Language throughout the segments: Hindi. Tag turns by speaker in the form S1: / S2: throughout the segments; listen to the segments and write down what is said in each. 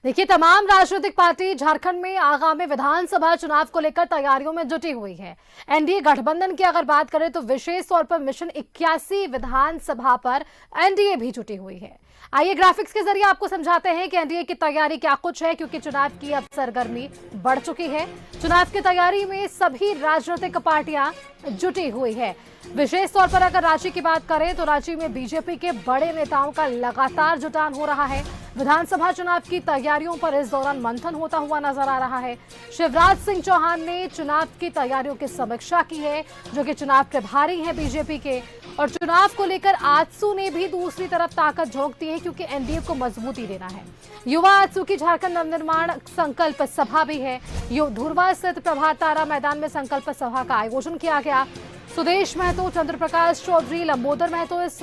S1: देखिए, तमाम राजनीतिक पार्टी झारखंड में आगामी विधानसभा चुनाव को लेकर तैयारियों में जुटी हुई है। एनडीए गठबंधन की अगर बात करें तो विशेष तौर पर मिशन 81 विधानसभा पर एनडीए भी जुटी हुई है। आइए ग्राफिक्स के जरिए आपको समझाते हैं कि एनडीए की तैयारी क्या कुछ है, क्योंकि चुनाव की अब सरगर्मी बढ़ चुकी है। चुनाव की तैयारी में सभी राजनीतिक पार्टियां जुटी हुई है। विशेष तौर पर अगर रांची की बात करें तो रांची में बीजेपी के बड़े नेताओं का लगातार जुटान हो रहा है। विधानसभा चुनाव की तैयारियों पर इस दौरान मंथन होता हुआ नजर आ रहा है। शिवराज सिंह चौहान ने चुनाव की तैयारियों की समीक्षा की है, जो कि चुनाव प्रभारी हैं बीजेपी के। और चुनाव को लेकर आजसू ने भी दूसरी तरफ ताकत झोंक दी है, क्योंकि एनडीए को मजबूती देना है। युवा आजसू की झारखंड नवनिर्माण संकल्प सभा भी है। धुरवा स्थित प्रभात तारा मैदान में संकल्प सभा का आयोजन किया गया। सुदेश महतो, चंद्र प्रकाश चौधरी, लंबोदर महतो इस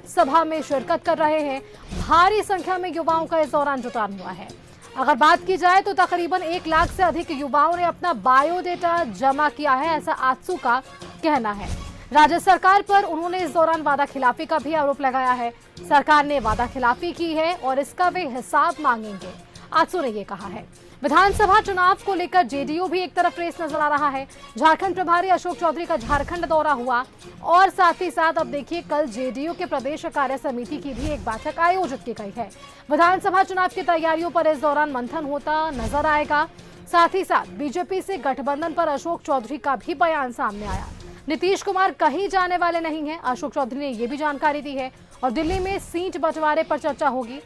S1: सभा में शिरकत कर रहे हैं। भारी संख्या में युवाओं का इस दौरान जुटान हुआ है। अगर बात की जाए तो तकरीबन 1 लाख से अधिक युवाओं ने अपना बायोडेटा जमा किया है, ऐसा आजसू का कहना है। राज्य सरकार पर उन्होंने इस दौरान वादा खिलाफी का भी आरोप लगाया है। सरकार ने वादा खिलाफी की है और इसका वे हिसाब मांगेंगे, आजसू ने ये कहा है। विधानसभा चुनाव को लेकर जेडीयू भी एक तरफ रेस नजर आ रहा है। झारखंड प्रभारी अशोक चौधरी का झारखंड दौरा हुआ और साथ ही साथ अब देखिए, कल जेडीयू के प्रदेश कार्य समिति की भी एक बैठक आयोजित की गई है। विधानसभा चुनाव की तैयारियों पर इस दौरान मंथन होता नजर आएगा। साथ ही साथ बीजेपी से गठबंधन पर अशोक चौधरी का भी बयान सामने आया। नीतीश कुमार कहीं जाने वाले नहीं है, अशोक चौधरी ने यह भी जानकारी दी है। और दिल्ली में सीट बंटवारे पर चर्चा होगी,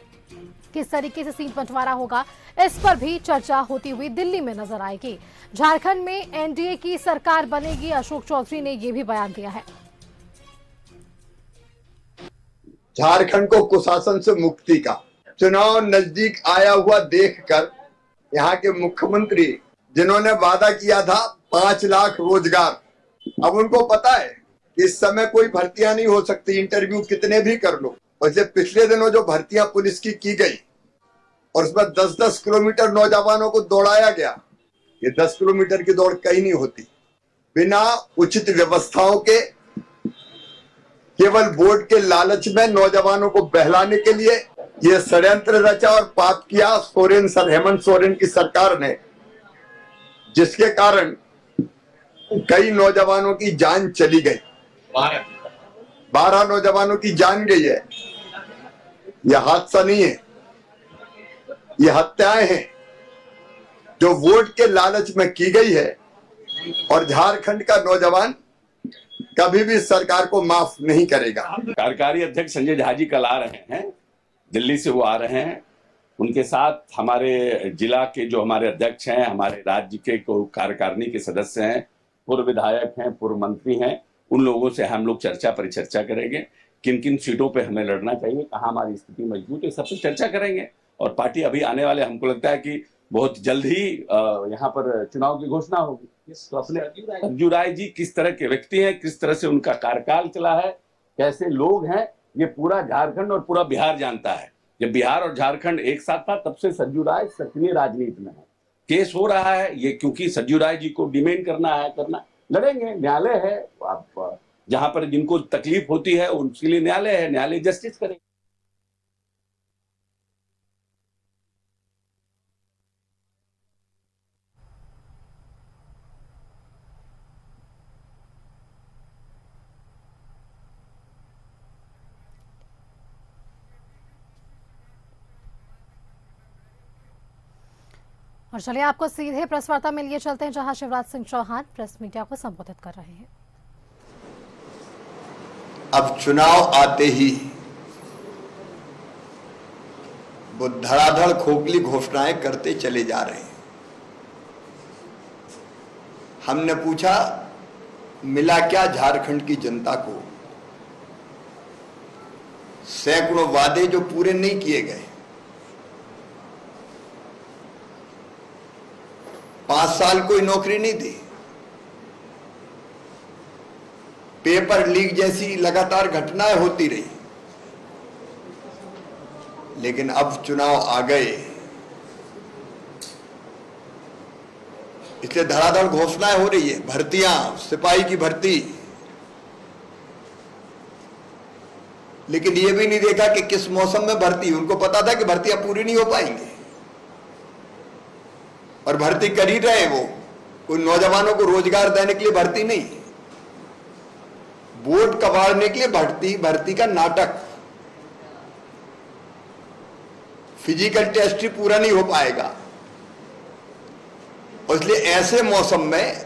S1: किस तरीके से सीट बंटवारा होगा, इस पर भी चर्चा होती हुई दिल्ली में नजर आएगी। झारखंड में एनडीए की सरकार बनेगी, अशोक चौधरी ने यह भी बयान दिया है।
S2: झारखंड को कुशासन से मुक्ति का चुनाव नजदीक आया हुआ देखकर यहाँ के मुख्यमंत्री, जिन्होंने वादा किया था 5 लाख रोजगार, अब उनको पता है कि इस समय कोई भर्तियां नहीं हो सकती, इंटरव्यू कितने भी कर लो। वैसे पिछले दिनों जो भर्तियां पुलिस की गई और उसमें 10-10 किलोमीटर नौजवानों को दौड़ाया गया, ये 10 किलोमीटर की दौड़ कहीं नहीं होती। बिना उचित व्यवस्थाओं के, केवल वोट के लालच में नौजवानों को बहलाने के लिए ये षड्यंत्र रचा और पाप किया हेमंत सोरेन की सरकार ने, जिसके कारण कई नौजवानों की जान चली गई। 12 नौजवानों की जान गई है। यह हादसा नहीं है, ये हत्याएं हैं जो वोट के लालच में की गई है। और झारखंड का नौजवान कभी भी सरकार को माफ नहीं करेगा।
S3: कार्यकारी अध्यक्ष संजय झा जी कल आ रहे हैं, दिल्ली से वो आ रहे हैं। उनके साथ हमारे जिला के जो हमारे अध्यक्ष हैं, हमारे राज्य के कार्यकारिणी के सदस्य हैं, पूर्व विधायक हैं, पूर्व मंत्री हैं, उन लोगों से हम लोग चर्चा परिचर्चा करेंगे। किन किन सीटों पे हमें लड़ना चाहिए, कहाँ हमारी स्थिति मजबूत है, सब पे चर्चा करेंगे। और पार्टी अभी आने वाले, हमको लगता है कि बहुत जल्द ही यहाँ पर चुनाव की घोषणा होगी। तो अपने संजू राय जी किस तरह के व्यक्ति हैं, किस तरह से उनका कार्यकाल चला है, कैसे लोग हैं, ये पूरा झारखंड और पूरा बिहार जानता है। जब बिहार और झारखंड एक साथ था, तब से संजू राय सक्रिय राजनीति में है। केस हो रहा है ये, क्योंकि संजू राय जी को डिमेंड करना लड़ेंगे, न्यायालय है। आप जहां पर जिनको तकलीफ होती है उनके लिए न्यायालय है, न्यायालय जस्टिस करेगा।
S1: और चलिए आपको सीधे प्रेस वार्ता में लिए चलते हैं, जहां शिवराज सिंह चौहान प्रेस मीडिया को संबोधित कर रहे हैं।
S2: अब चुनाव आते ही वो धड़ाधड़ खोखली घोषणाएं करते चले जा रहे हैं। हमने पूछा मिला क्या झारखंड की जनता को? सैकड़ों वादे जो पूरे नहीं किए गए। 5 साल कोई नौकरी नहीं दी। पेपर लीक जैसी लगातार घटनाएं होती रही। लेकिन अब चुनाव आ गए, इसलिए धड़ाधड़ घोषणाएं हो रही है। भर्तियां, सिपाही की भर्ती, लेकिन ये भी नहीं देखा कि किस मौसम में भर्ती। उनको पता था कि भर्तियां पूरी नहीं हो पाएंगी। और भर्ती कर ही रहे हैं। वो कोई नौजवानों को रोजगार देने के लिए भर्ती नहीं, वोट कबाड़ने के लिए भर्ती का नाटक। फिजिकल टेस्ट ही पूरा नहीं हो पाएगा। और इसलिए ऐसे मौसम में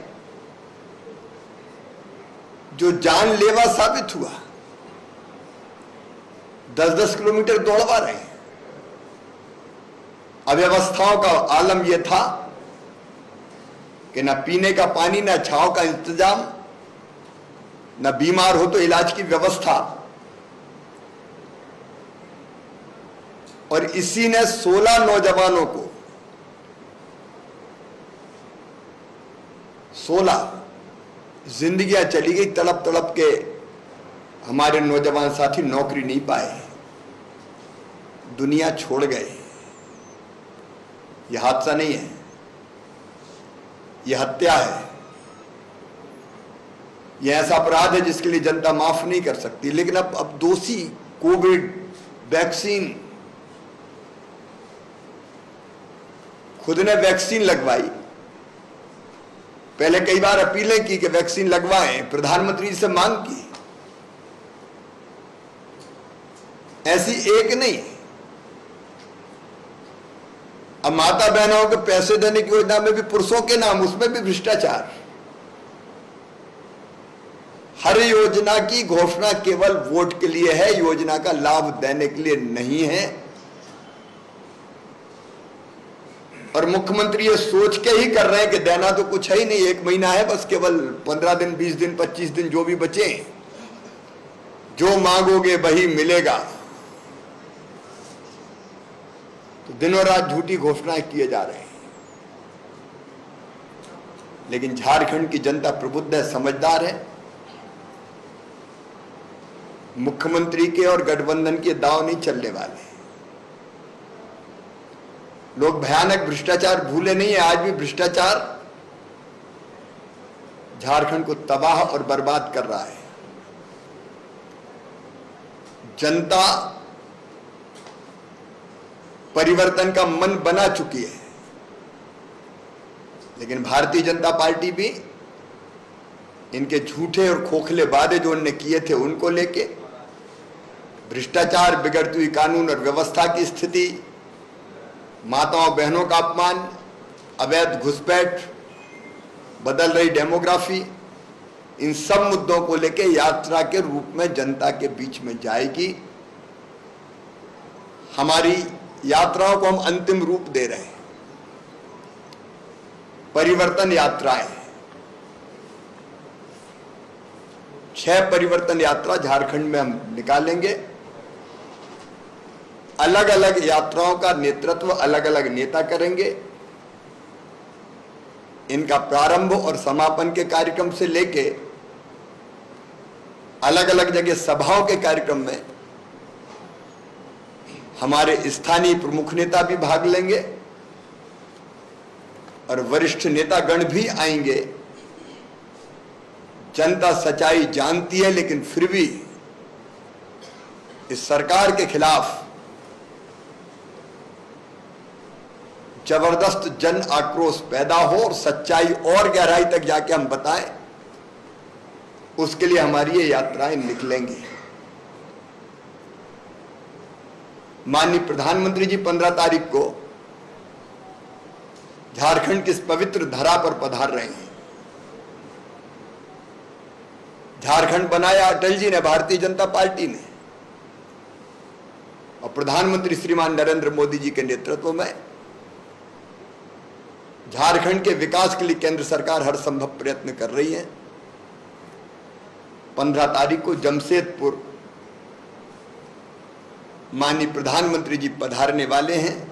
S2: जो जानलेवा साबित हुआ, 10-10 किलोमीटर दौड़वा रहे हैं। अव्यवस्थाओं का आलम यह था कि न पीने का पानी, न छांव का इंतजाम, न बीमार हो तो इलाज की व्यवस्था। और इसी ने 16 नौजवानों को 16 जिंदगियां चली गई तड़प तड़प के। हमारे नौजवान साथी नौकरी नहीं पाए, दुनिया छोड़ गए। यह हादसा नहीं है, यह हत्या है। यह ऐसा अपराध है जिसके लिए जनता माफ नहीं कर सकती। लेकिन अब दोषी कोविड वैक्सीन, खुद ने वैक्सीन लगवाई। पहले कई बार अपीलें की कि वैक्सीन लगवाएं, प्रधानमंत्री से मांग की, ऐसी एक नहीं। अब माता बहनों को पैसे देने की योजना में भी पुरुषों के नाम, उसमें भी भ्रष्टाचार। हर योजना की घोषणा केवल वोट के लिए है, योजना का लाभ देने के लिए नहीं है। और मुख्यमंत्री ये सोच के ही कर रहे हैं कि देना तो कुछ है ही नहीं, 1 महीना है बस, केवल 15 दिन, 20 दिन, 25 दिन जो भी बचे, जो मांगोगे वही मिलेगा। तो दिनों रात झूठी घोषणाएं किए जा रहे हैं। लेकिन झारखंड की जनता प्रबुद्ध है, समझदार है। मुख्यमंत्री के और गठबंधन के दांव नहीं चलने वाले। लोग भयानक भ्रष्टाचार भूले नहीं है, आज भी भ्रष्टाचार झारखंड को तबाह और बर्बाद कर रहा है। जनता परिवर्तन का मन बना चुकी है, लेकिन भारतीय जनता पार्टी भी इनके झूठे और खोखले वादे जो उन्होंने किए थे उनको लेके, भ्रष्टाचार, बिगड़ती हुई कानून और व्यवस्था की स्थिति, माताओं बहनों का अपमान, अवैध घुसपैठ, बदल रही डेमोग्राफी, इन सब मुद्दों को लेके यात्रा के रूप में जनता के बीच में जाएगी। हमारी यात्राओं को हम अंतिम रूप दे रहे हैं। परिवर्तन यात्राएं, 6 परिवर्तन यात्रा झारखंड में हम निकालेंगे। अलग अलग यात्राओं का नेतृत्व अलग अलग नेता करेंगे। इनका प्रारंभ और समापन के कार्यक्रम से लेके अलग अलग जगह सभाओं के कार्यक्रम में हमारे स्थानीय प्रमुख नेता भी भाग लेंगे और वरिष्ठ नेतागण भी आएंगे। जनता सच्चाई जानती है, लेकिन फिर भी इस सरकार के खिलाफ जबरदस्त जन आक्रोश पैदा हो और सच्चाई और गहराई तक जाके हम बताएं, उसके लिए हमारी ये यात्राएं निकलेंगी। माननीय प्रधानमंत्री जी 15 तारीख को झारखंड की इस पवित्र धरा पर पधार रहे हैं। झारखंड बनाया अटल जी ने, भारतीय जनता पार्टी ने, और प्रधानमंत्री श्रीमान नरेंद्र मोदी जी के नेतृत्व में झारखंड के विकास के लिए केंद्र सरकार हर संभव प्रयत्न कर रही है। 15 तारीख को जमशेदपुर माननीय प्रधानमंत्री जी पधारने वाले हैं।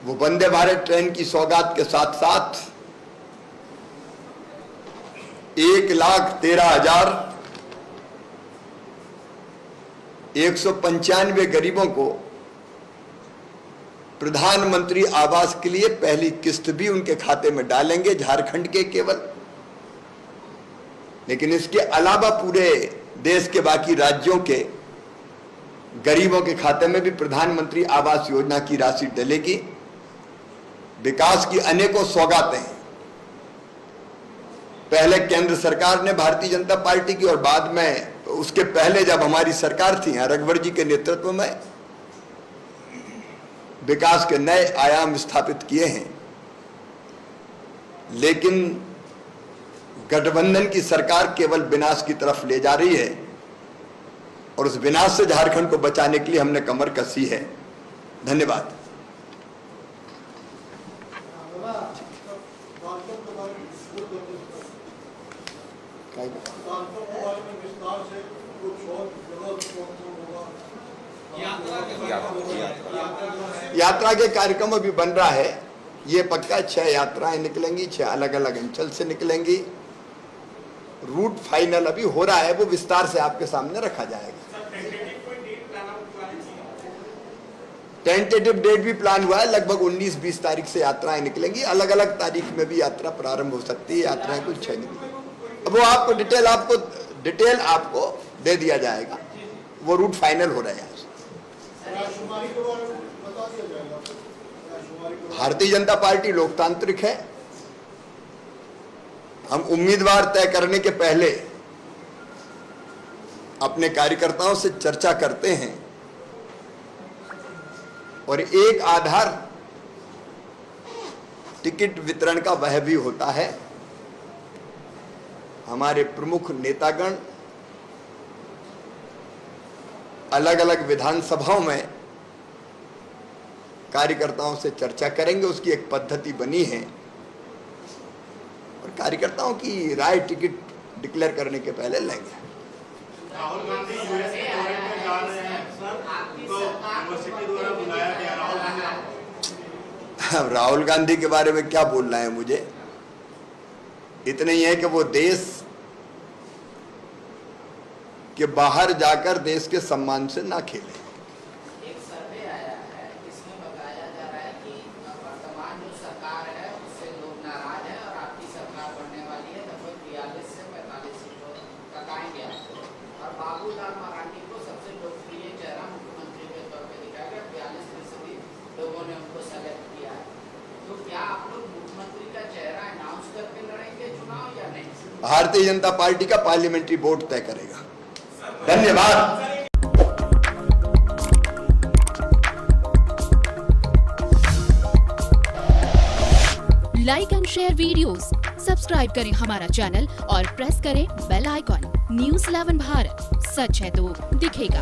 S2: वो वंदे भारत ट्रेन की सौगात के साथ साथ 1,13,195 गरीबों को प्रधानमंत्री आवास के लिए पहली किस्त भी उनके खाते में डालेंगे, झारखंड के केवल। लेकिन इसके अलावा पूरे देश के बाकी राज्यों के गरीबों के खाते में भी प्रधानमंत्री आवास योजना की राशि डलेगी। विकास की अनेकों सौगातें हैं। पहले केंद्र सरकार ने भारतीय जनता पार्टी की और बाद में उसके पहले जब हमारी सरकार थी रघुवर जी के नेतृत्व में विकास के नए आयाम स्थापित किए हैं। लेकिन गठबंधन की सरकार केवल विनाश की तरफ ले जा रही है और उस विनाश से झारखंड को बचाने के लिए हमने कमर कसी है। धन्यवाद। यात्रा के कार्यक्रम अभी बन रहा है। ये पक्का 6 यात्राएं निकलेंगी, 6 अलग अलग अंचल से निकलेंगी। रूट फाइनल अभी हो रहा है, वो विस्तार से आपके सामने रखा जाएगा। टेंटेटिव डेट भी प्लान हुआ है, लगभग 19-20 तारीख से यात्राएं निकलेंगी। अलग अलग तारीख में भी यात्रा प्रारंभ हो सकती है। यात्राएं कुल 6 निकलेंगी। अब वो आपको डिटेल आपको दे दिया जाएगा। वो रूट फाइनल हो रहा है। भारतीय जनता पार्टी लोकतांत्रिक है। हम उम्मीदवार तय करने के पहले अपने कार्यकर्ताओं से चर्चा करते हैं और एक आधार टिकट वितरण का वह भी होता है। हमारे प्रमुख नेतागण अलग अलग विधानसभाओं में कार्यकर्ताओं से चर्चा करेंगे। उसकी एक पद्धति बनी है और कार्यकर्ताओं की राय टिकट डिक्लेयर करने के पहले लेंगे।
S4: राहुल गांधी यूएस के दौरे पे जा रहे हैं सर, तो यूनिवर्सिटी द्वारा बुलाया गया
S2: राहुल गांधी के बारे में क्या बोलना है मुझे। इतना ही है कि वो देश के बाहर जाकर देश के सम्मान से ना खेले।
S5: एक सर्वे आया है, इसमें बताया जा रहा है कि वर्तमान जो सरकार है उससे लोग नाराज हैं और आपकी सरकार बनने वाली है। लगभग 42 से 45 सीटों तक आएंगे आपको। और बाबूलाल मरांडी को सबसे लोकप्रिय चेहरा मुख्यमंत्री के तौर पर दिखाया गया। 42% लोगों ने उनको सेलेक्ट किया है। तो क्या आप लोग मुख्यमंत्री का चेहरा अनाउंस करके लड़ेंगे चुनाव या नहीं?
S2: भारतीय जनता पार्टी का पार्लियामेंट्री बोर्ड तय करेगा। धन्यवाद।
S6: Like and share videos, subscribe करें हमारा चैनल और प्रेस करें बेल आइकॉन। न्यूज़ 11 भारत, सच है तो दिखेगा।